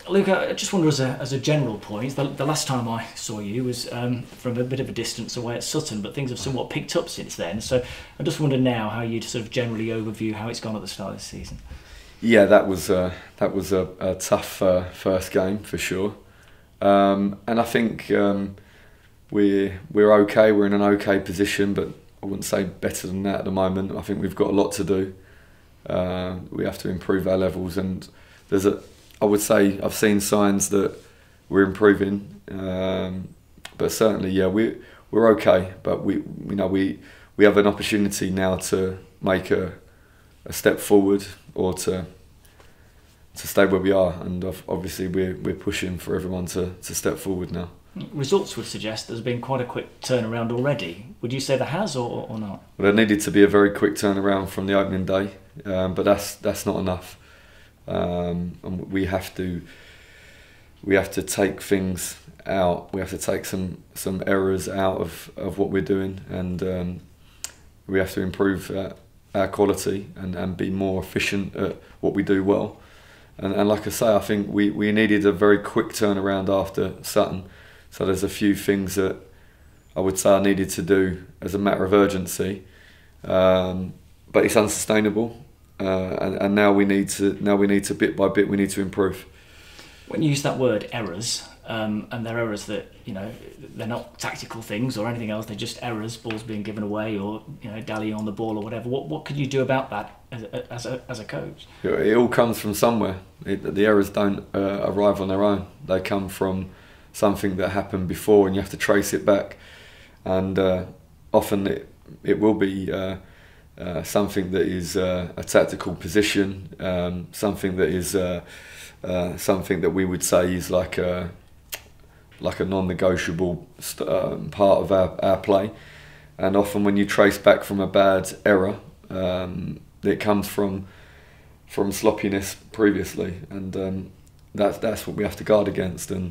Luke, I just wonder as a general point, the last time I saw you was from a bit of a distance away at Sutton, but things have somewhat picked up since then. So I just wonder now how you'd sort of generally overview how it's gone at the start of the season. Yeah, that was a tough first game for sure, and I think we're okay. We're in an okay position, but I wouldn't say better than that at the moment. I think we've got a lot to do. We have to improve our levels, and I would say I've seen signs that we're improving, but certainly, yeah, we're okay. But we have an opportunity now to make a step forward or to stay where we are, and obviously we're pushing for everyone to step forward now. Results would suggest there's been quite a quick turnaround already. Would you say there has or not? Well, there needed to be a very quick turnaround from the opening day, but that's not enough. And we have to take things out. We have to take some errors out of what we're doing, and we have to improve our quality and be more efficient at what we do well. And like I say, I think we needed a very quick turnaround after Sutton. So there's a few things that I would say I needed to do as a matter of urgency, but it's unsustainable. And now we need to bit by bit we need to improve. When you use that word errors, and they're errors that they're not tactical things or anything else, they're just errors, balls being given away or dallying on the ball or whatever. What could you do about that as a coach? It all comes from somewhere. The errors don't arrive on their own. They come from something that happened before, and you have to trace it back. And often it will be. Something that is a tactical position, something that is something that we would say is like a non-negotiable part of our play. And often when you trace back from a bad error, it comes from sloppiness previously, and that's what we have to guard against. And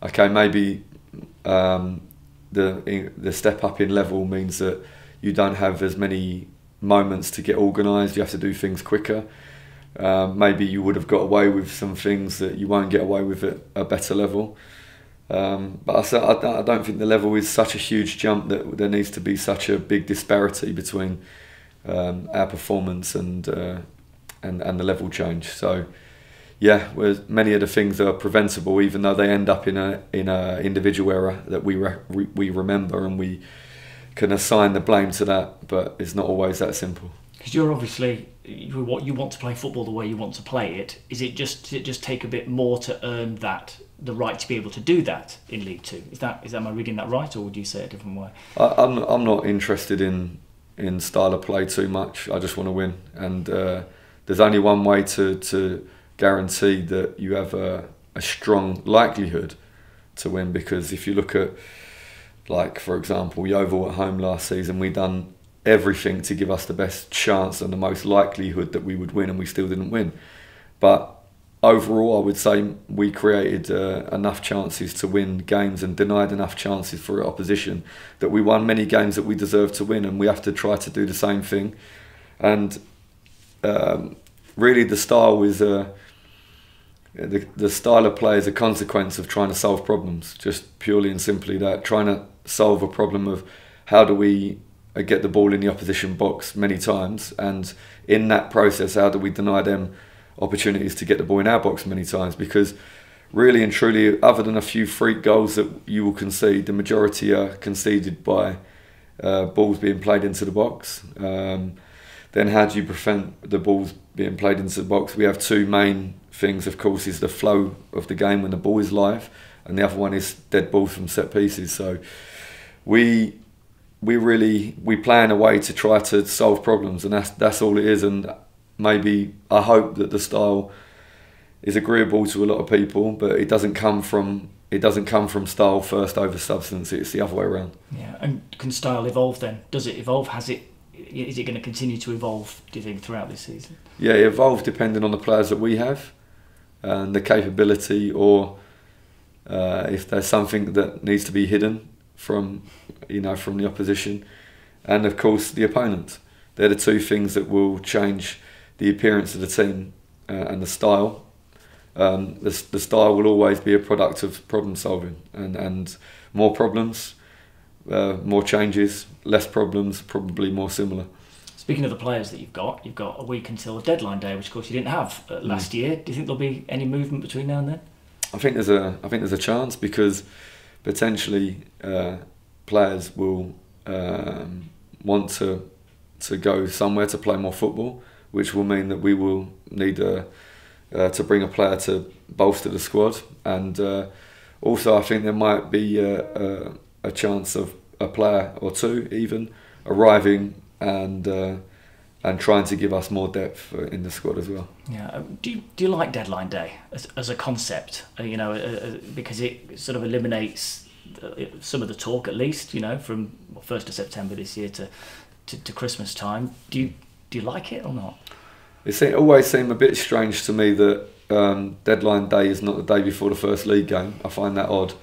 okay, maybe the step up in level means that you don't have as many moments to get organised. You have to do things quicker. Maybe you would have got away with some things that you won't get away with at a better level. But I don't think the level is such a huge jump that there needs to be such a big disparity between our performance and the level change. So yeah, many of the things are preventable, even though they end up in a individual error that we remember, and we can assign the blame to that, but it's not always that simple. Because you're obviously, you want to play football the way you want to play it. Does it just take a bit more to earn the right to be able to do that in League Two? Am I reading that right, or would you say it a different way? I'm not interested in style of play too much. I just want to win, and there's only one way to guarantee that you have a strong likelihood to win. Because if you look at, like, for example, Yeovil at home last season, we done everything to give us the best chance and the most likelihood that we would win, and we still didn't win. But overall, I would say we created enough chances to win games and denied enough chances for opposition that we won many games that we deserved to win, and we have to try to do the same thing. And really, the style is the style of play is a consequence of trying to solve problems, just purely and simply that, trying to solve a problem of how do we get the ball in the opposition box many times, and in that process how do we deny them opportunities to get the ball in our box many times. Because really and truly, other than a few freak goals that you will concede, the majority are conceded by balls being played into the box. Then how do you prevent the balls being played into the box? We have two main things, of course, is the flow of the game when the ball is live, and the other one is dead balls from set pieces. So we play in a way to try to solve problems, and that's all it is. And maybe I hope that the style is agreeable to a lot of people, but it doesn't come from style first over substance. It's the other way around. Yeah, and can style evolve then? Does it evolve? Is it going to continue to evolve, do you think, throughout this season? Yeah, it evolves depending on the players that we have and the capability, or if there's something that needs to be hidden from the opposition, and of course the opponent. They're the two things that will change the appearance of the team and the style. the style will always be a product of problem solving, and more problems, more changes, less problems, probably more similar. Speaking of the players that you've got a week until deadline day, which of course you didn't have last year. Do you think there'll be any movement between now and then? I think there's a chance, because potentially players will want to go somewhere to play more football, which will mean that we will need to bring a player to bolster the squad, and also I think there might be a chance of a player or two even arriving and trying to give us more depth in the squad as well. Yeah. Do you like deadline day as a concept? Because it sort of eliminates some of the talk, at least, from 1st of September this year to Christmas time. Do you like it or not? It always seemed a bit strange to me that deadline day is not the day before the first league game. I find that odd.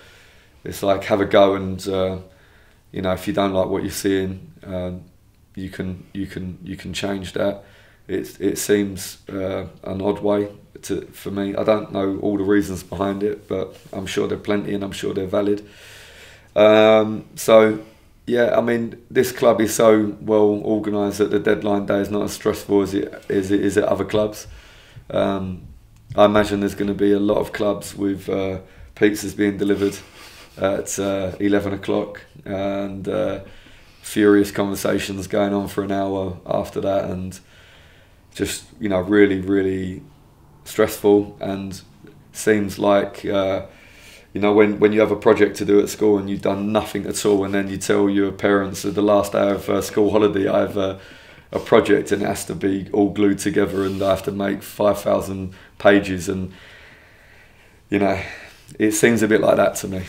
It's like, have a go, and if you don't like what you're seeing, you can change that. It seems an odd way for me. I don't know all the reasons behind it, but I'm sure there are plenty, and I'm sure they're valid. So yeah, I mean, this club is so well organised that the deadline day is not as stressful as it is at other clubs. I imagine there's going to be a lot of clubs with pizzas being delivered at 11 o'clock, and furious conversations going on for an hour after that, and just really, really stressful. And seems like when you have a project to do at school and you've done nothing at all, and then you tell your parents that the last day of school holiday I have a project and it has to be all glued together and I have to make 5,000 pages, and it seems a bit like that to me.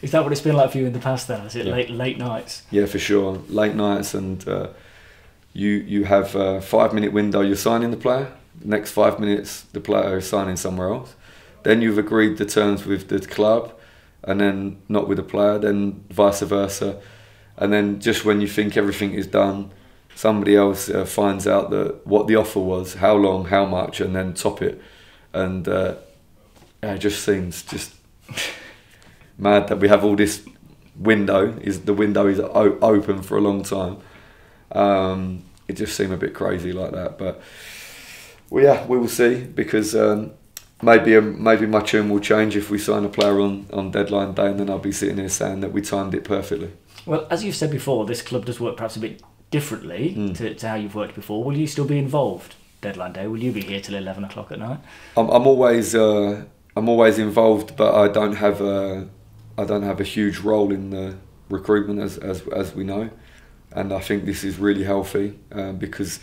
Is that what it's been like for you in the past then? Is it late nights? Yeah, for sure. Late nights, and you have a 5-minute window, you're signing the player. Next 5 minutes, the player is signing somewhere else. Then you've agreed the terms with the club, and then not with the player, then vice versa. And then just when you think everything is done, somebody else finds out that what the offer was, how long, how much, and then top it. And it just seems just mad that we have all this window. The window is open for a long time. It just seemed a bit crazy like that, but well, yeah, we will see, because maybe my tune will change if we sign a player on deadline day, and then I'll be sitting here saying that we timed it perfectly. Well, as you've said before, this club does work perhaps a bit differently to how you've worked before. Will you still be involved deadline day? Will you be here till 11 o'clock at night? I'm always involved, but I don't have a huge role in the recruitment as we know, and I think this is really healthy because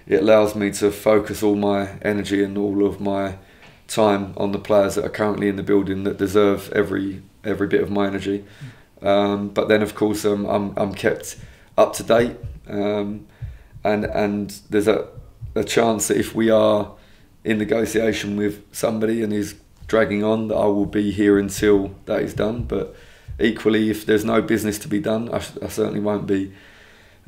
it allows me to focus all my energy and all of my time on the players that are currently in the building that deserve every bit of my energy. But then, of course, I'm kept up to date, and there's a chance that if we are in negotiation with somebody and is dragging on, that I will be here until that is done. But equally, if there's no business to be done, I certainly won't be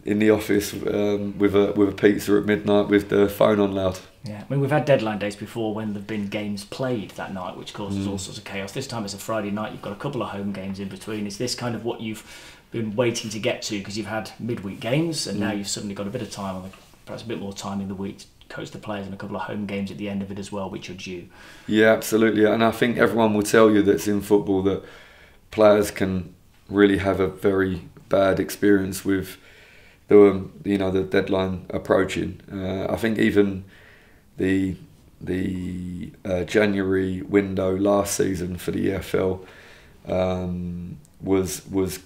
in the office with a pizza at midnight with the phone on loud. Yeah, I mean, we've had deadline days before when there've been games played that night, which causes all sorts of chaos. This time it's a Friday night, you've got a couple of home games in between. Is this kind of what you've been waiting to get to, because you've had midweek games and now you've suddenly got a bit of time, perhaps a bit more time in the week to coach the players, and a couple of home games at the end of it as well, which are due? Yeah, absolutely. And I think everyone will tell you that's in football that players can really have a very bad experience with the deadline approaching. I think even the January window last season for the EFL was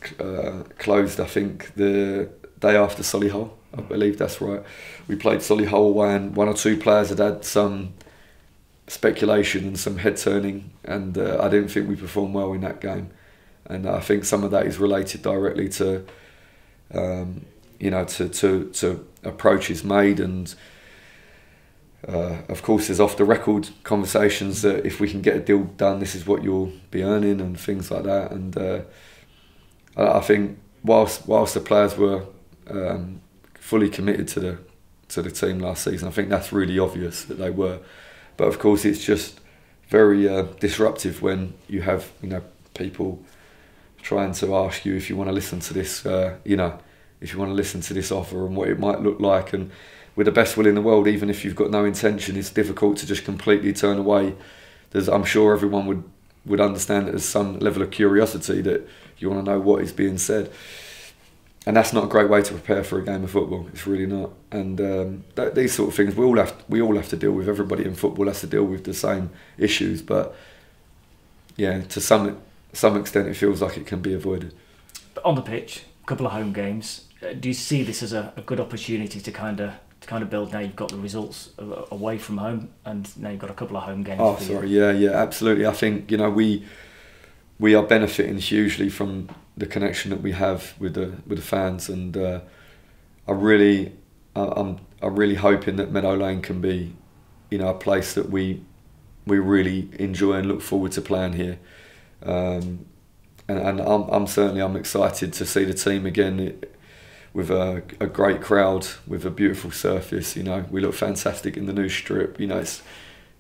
closed. I think the day after Solihull, I believe that's right. We played Solihull away, and one or two players had some speculation and some head turning, and I didn't think we performed well in that game. And I think some of that is related directly to to approaches made, and of course there's off the record conversations that if we can get a deal done, this is what you'll be earning and things like that. And I think whilst the players were fully committed to the team last season, I think that's really obvious that they were. But of course it's just very disruptive when you have, you know, people trying to ask you if you want to listen to this, you know, if you want to listen to this offer and what it might look like. And with the best will in the world, even if you've got no intention, it's difficult to just completely turn away. I'm sure everyone would understand that there's some level of curiosity that you want to know what is being said. And that's not a great way to prepare for a game of football. It's really not. And these sort of things we all have to deal with. Everybody in football has to deal with the same issues. But yeah, to some extent, it feels like it can be avoided. But on the pitch, a couple of home games. Do you see this as a good opportunity to kind of build? Now you've got the results away from home, and now you've got a couple of home games. Oh, sorry, yeah, absolutely. I think, you know, we are benefiting hugely from the connection that we have with the fans, and I'm really hoping that Meadow Lane can be, you know, a place that we really enjoy and look forward to playing here. And I'm excited to see the team again with a great crowd, with a beautiful surface. You know, we look fantastic in the new strip. You know,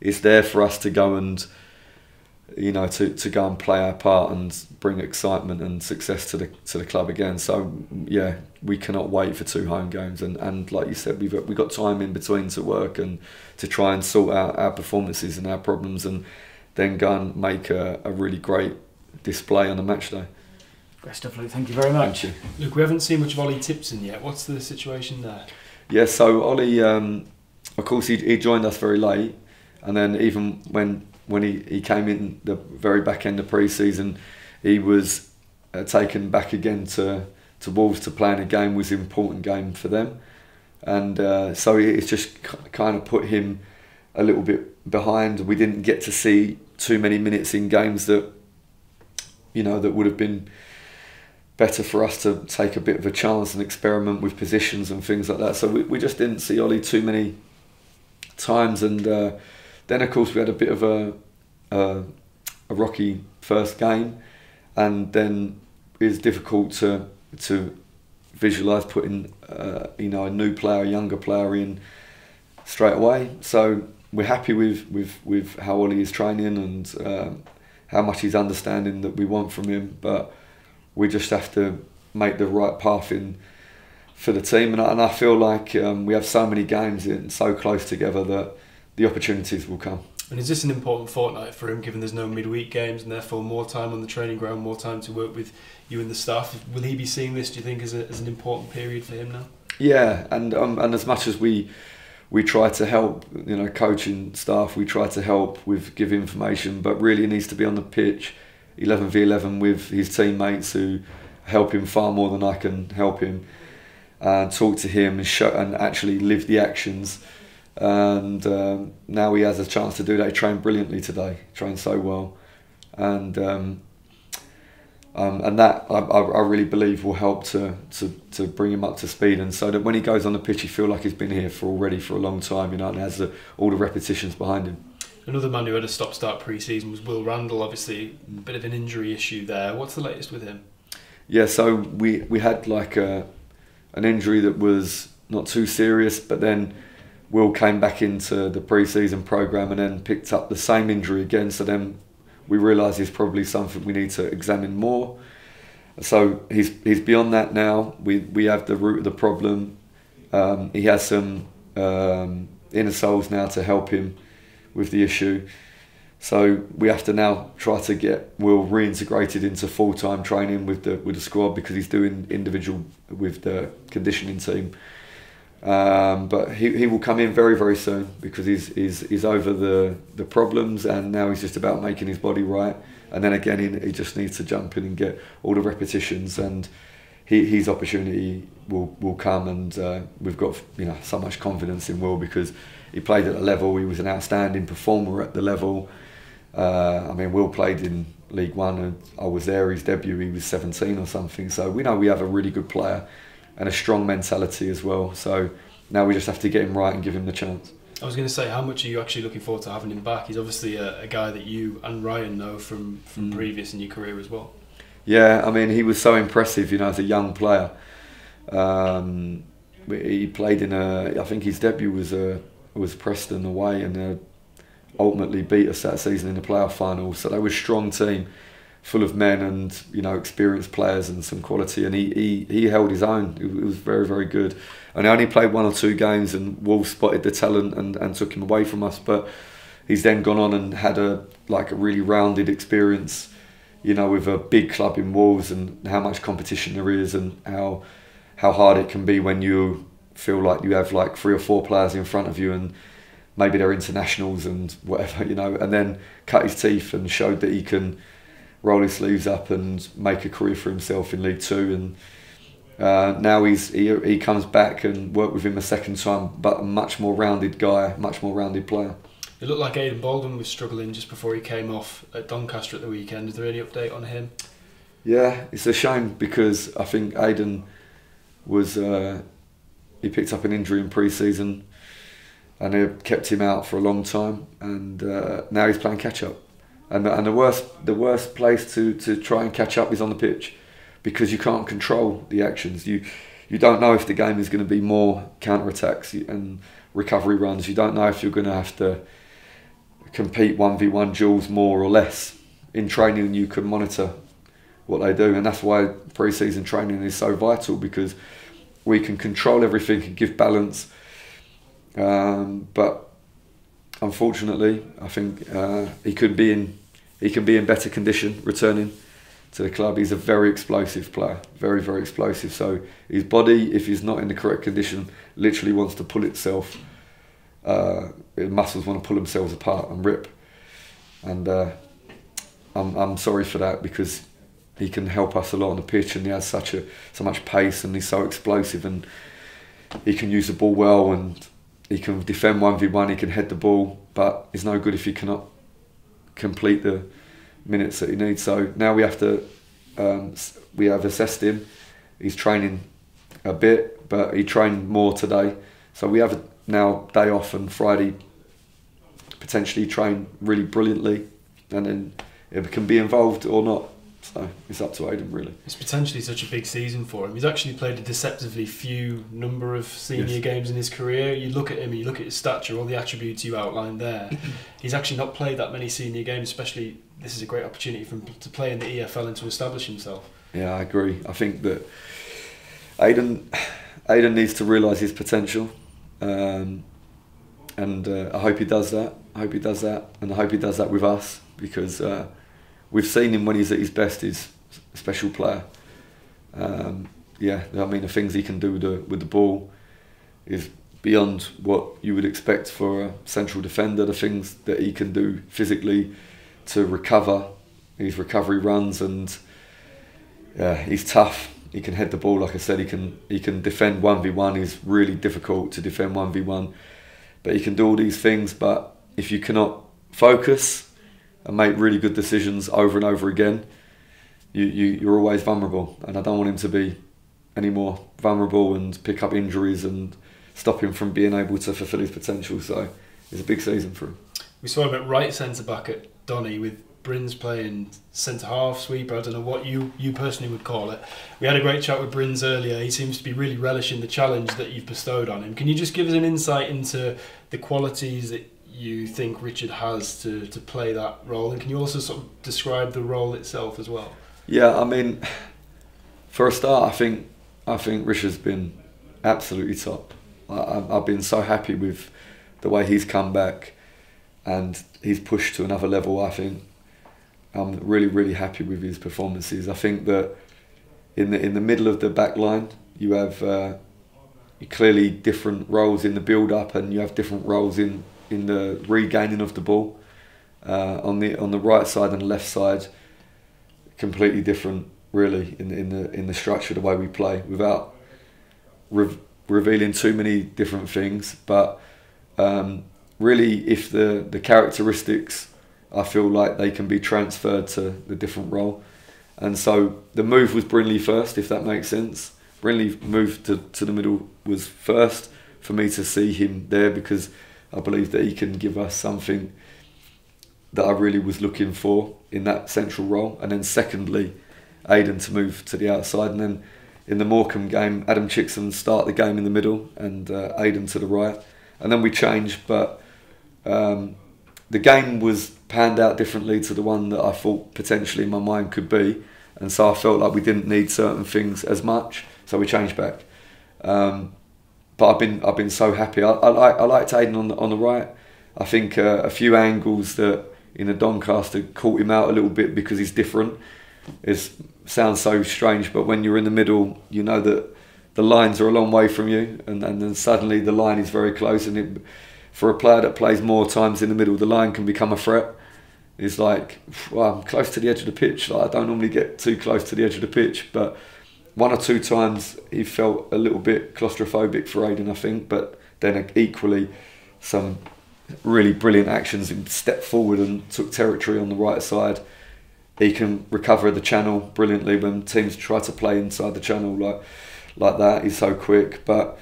it's there for us to go and, you know, to go and play our part and bring excitement and success to the club again. So yeah, we cannot wait for 2 home games, and like you said, we've got time in between to work and to try and sort out our performances and our problems, and then go and make a really great display on the match day. Great stuff, Luke. Thank you very much. Thank you. Luke, we haven't seen much of Ollie Tipson yet. What's the situation there? Yeah, so Ollie, of course, he joined us very late, and then even when he came in the very back end of pre-season, he was taken back again to Wolves to play in a game, was an important game for them, and so it's just kind of put him a little bit behind. We didn't get to see too many minutes in games that, you know, that would have been better for us to take a bit of a chance and experiment with positions and things like that. So we just didn't see Ollie too many times, and then of course we had a bit of a rocky first game, and then it was difficult to visualise putting you know, a new player, a younger player in straight away. So we're happy with how Ollie is training and how much he's understanding that we want from him, but we just have to make the right path in for the team, and I feel like we have so many games in so close together that the opportunities will come. And is this an important fortnight for him, given there's no midweek games and therefore more time on the training ground, more time to work with you and the staff? Will he be seeing this, do you think, as an important period for him now? Yeah, and as much as we try to help, you know, coaching staff, we try to help give information, but really he needs to be on the pitch 11v11 with his teammates who help him far more than I can help him, and talk to him and show and actually live the actions. And now he has a chance to do that. He trained brilliantly today, trained so well, and that I really believe will help to bring him up to speed, and so that when he goes on the pitch, he feel like he's been here for a long time, you know, and has all the repetitions behind him. Another man who had a stop-start pre-season was Will Randall. Obviously, a bit of an injury issue there. What's the latest with him? Yeah, so we had like an injury that was not too serious, but then Will came back into the pre-season programme and then picked up the same injury again. So then we realised it's probably something we need to examine more. So he's beyond that now. We have the root of the problem. He has some inner soles now to help him with the issue. So we have to now try to get Will reintegrated into full-time training with the squad, because he's doing individual with the conditioning team. But he will come in very, very soon, because he's over the problems, and now he's just about making his body right. And then again, he just needs to jump in and get all the repetitions, and his opportunity will come. And we've got, you know, so much confidence in Will, because he played at a level. He was an outstanding performer at the level. I mean, Will played in League One, and I was there. His debut, he was 17 or something. So we know we have a really good player and a strong mentality as well. So now we just have to get him right and give him the chance. I was going to say, how much are you actually looking forward to having him back? He's obviously a guy that you and Ryan know from previous in your career as well. Yeah, I mean, he was so impressive, you know, as a young player. He played in I think his debut was Preston away, and ultimately beat us that season in the playoff final. So they were a strong team, full of men and, you know, experienced players and some quality, and he held his own. It was very, very good. And he only played 1 or 2 games, and Wolves spotted the talent and took him away from us. But he's then gone on and had a really rounded experience, you know, with a big club in Wolves, and how much competition there is, and how hard it can be when you feel like you have like 3 or 4 players in front of you, and maybe they're internationals and whatever, you know, and then cut his teeth and showed that he can roll his sleeves up and make a career for himself in League Two. And now he comes back and worked with him a second time, but a much more rounded guy, much more rounded player. It looked like Aidan Baldwin was struggling just before he came off at Doncaster at the weekend. Is there any update on him? Yeah, it's a shame, because I think Aidan was he picked up an injury in pre-season, and it kept him out for a long time, and now he's playing catch up. And the worst place to try and catch up is on the pitch, because you can't control the actions. You don't know if the game is going to be more counter-attacks and recovery runs. You don't know if you're going to have to compete 1v1 duels more or less. In training, you can monitor what they do, and that's why pre-season training is so vital, because we can control everything and give balance. But unfortunately, I think he can be in better condition returning to the club. He's a very explosive player, very, very explosive. So his body, if he's not in the correct condition, literally wants to pull itself. His muscles want to pull themselves apart and rip. And I'm sorry for that, because he can help us a lot on the pitch, and he has so much pace, and he's so explosive, and he can use the ball well, and he can defend 1v1, he can head the ball, but it's no good if he cannot complete the minutes that he needs. So now we have assessed him. He's training a bit, but he trained more today. So we have now day off, and Friday potentially train really brilliantly, and then it can be involved or not. So it's up to Aidan, really. It's potentially such a big season for him. He's actually played a deceptively few number of senior games in his career. You look at him, you look at his stature, all the attributes you outlined there. He's actually not played that many senior games, especially this is a great opportunity for him to play in the EFL and to establish himself. Yeah, I agree. I think that Aidan needs to realise his potential, and I hope he does that. And I hope he does that with us, because we've seen him when he's at his best. He's a special player. The things he can do with the ball is beyond what you would expect for a central defender. The things that he can do physically to recover, his recovery runs, and he's tough. He can head the ball, like I said. He can defend 1v1. He's really difficult to defend 1v1, but he can do all these things. But if you cannot focus and make really good decisions over and over again, you're always vulnerable, and I don't want him to be any more vulnerable and pick up injuries and stop him from being able to fulfil his potential. So it's a big season for him. We saw him at right centre back at Donny, with Brins playing centre half, sweeper. I don't know what you personally would call it. We had a great chat with Brins earlier. He seems to be really relishing the challenge that you've bestowed on him. Can you just give us an insight into the qualities that you think Richard has to play that role, and can you also sort of describe the role itself as well? Yeah, I mean, for a start, I think Richard's been absolutely top. I've been so happy with the way he's come back, and he's pushed to another level. I think I'm really, really happy with his performances. I think that in the middle of the back line, you have clearly different roles in the build-up, and you have different roles in the regaining of the ball. On the right side and the left side, completely different, really, in the structure, the way we play, without revealing too many different things. But really, if the characteristics, I feel like they can be transferred to the different role. And so the move was Brinley first, if that makes sense. Brinley moved to the middle was first for me to see him there, because I believe that he can give us something that I really was looking for in that central role. And then secondly, Aidan to move to the outside. And then in the Morecambe game, Adam Chickson start the game in the middle, and Aidan to the right. And then we changed, but the game was panned out differently to the one that I thought potentially in my mind could be, and so I felt like we didn't need certain things as much, so we changed back. But I've been so happy. I liked Aiden on the right. I think a few angles that in a Doncaster caught him out a little bit because he's different. It sounds so strange, but when you're in the middle, you know that the lines are a long way from you, and then suddenly the line is very close. And for a player that plays more times in the middle, the line can become a threat. It's like, well, I'm close to the edge of the pitch. Like, I don't normally get too close to the edge of the pitch, but one or two times he felt a little bit claustrophobic for Aiden, I think. But then equally, some really brilliant actions. He stepped forward and took territory on the right side. He can recover the channel brilliantly when teams try to play inside the channel like that. He's so quick. But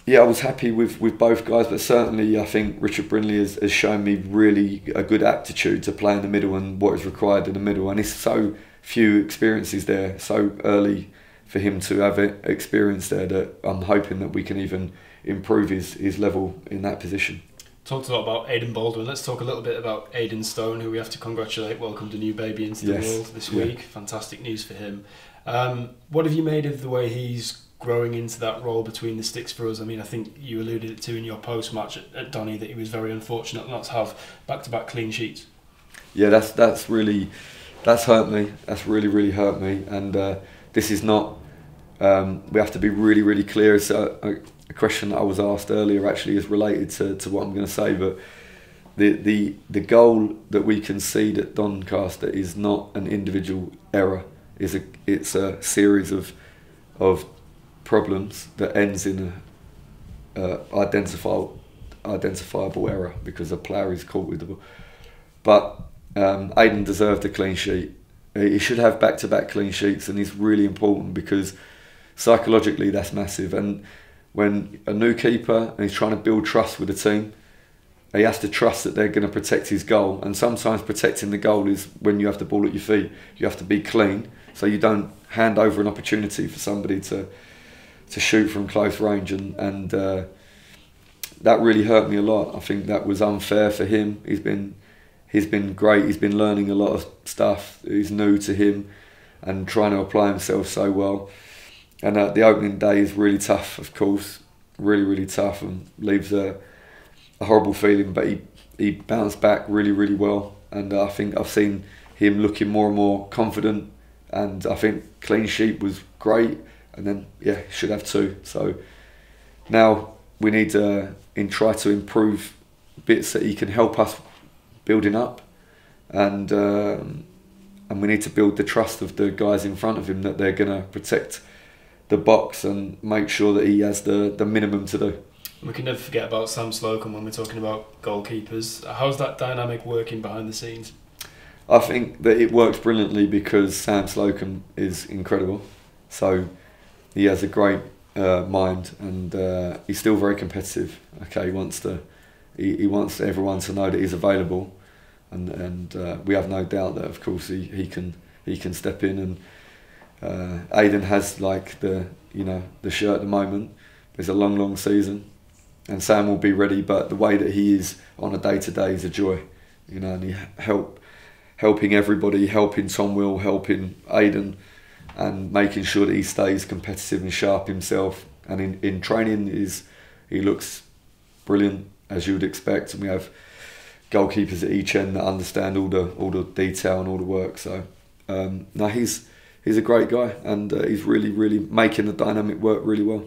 yeah, I was happy with both guys, but certainly I think Richard Brindley has shown me really a good aptitude to play in the middle and what is required in the middle. And it's so few experiences there, so early for him to have experience there, that I'm hoping that we can even improve his level in that position. Talked a lot about Aidan Baldwin. Let's talk a little bit about Aidan Stone, who we have to congratulate. Welcomed a new baby into the world this week. Fantastic news for him. What have you made of the way he's growing into that role between the sticks for us? I mean, I think you alluded to in your post-match at Donny that he was very unfortunate not to have back-to-back clean sheets. Yeah, that's hurt me. That's really hurt me. And this is not. We have to be really clear. It's a question that I was asked earlier actually is related to what I'm going to say, but the goal that we concede at Doncaster is not an individual error. It's a series of problems that ends in a identifiable error because a player is caught with the ball. But Aiden deserved a clean sheet. He should have back-to-back clean sheets, and it's really important because psychologically that's massive. And when a new keeper and he's trying to build trust with the team, he has to trust that they're going to protect his goal. And sometimes protecting the goal is when you have the ball at your feet. You have to be clean so you don't hand over an opportunity for somebody to shoot from close range. And that really hurt me a lot. I think that was unfair for him. He's been great. He's been learning a lot of stuff. It's new to him and trying to apply himself so well. And the opening day is really tough, of course, really tough, and leaves a horrible feeling. But he bounced back really well, and I think I've seen him looking more and more confident. And I think clean sheet was great, and then should have two. So now we need to try to improve bits that he can help us building up, and we need to build the trust of the guys in front of him that they're going to protect the box and make sure that he has the minimum to do. We can never forget about Sam Slocum when we're talking about goalkeepers. How's that dynamic working behind the scenes? I think that it works brilliantly because Sam Slocum is incredible. So he has a great mind, and he's still very competitive. Okay, he wants everyone to know that he's available, and we have no doubt that of course he can step in. And Aiden has like the shirt at the moment. It's a long season, and Sam will be ready. But the way that he is on a day-to-day is a joy, and he helping everybody, helping Tom Will, helping Aiden, and making sure that he stays competitive and sharp himself. And in training he looks brilliant as you would expect, and we have goalkeepers at each end that understand all the detail and all the work. So no, he's a great guy, and he's really making the dynamic work really well.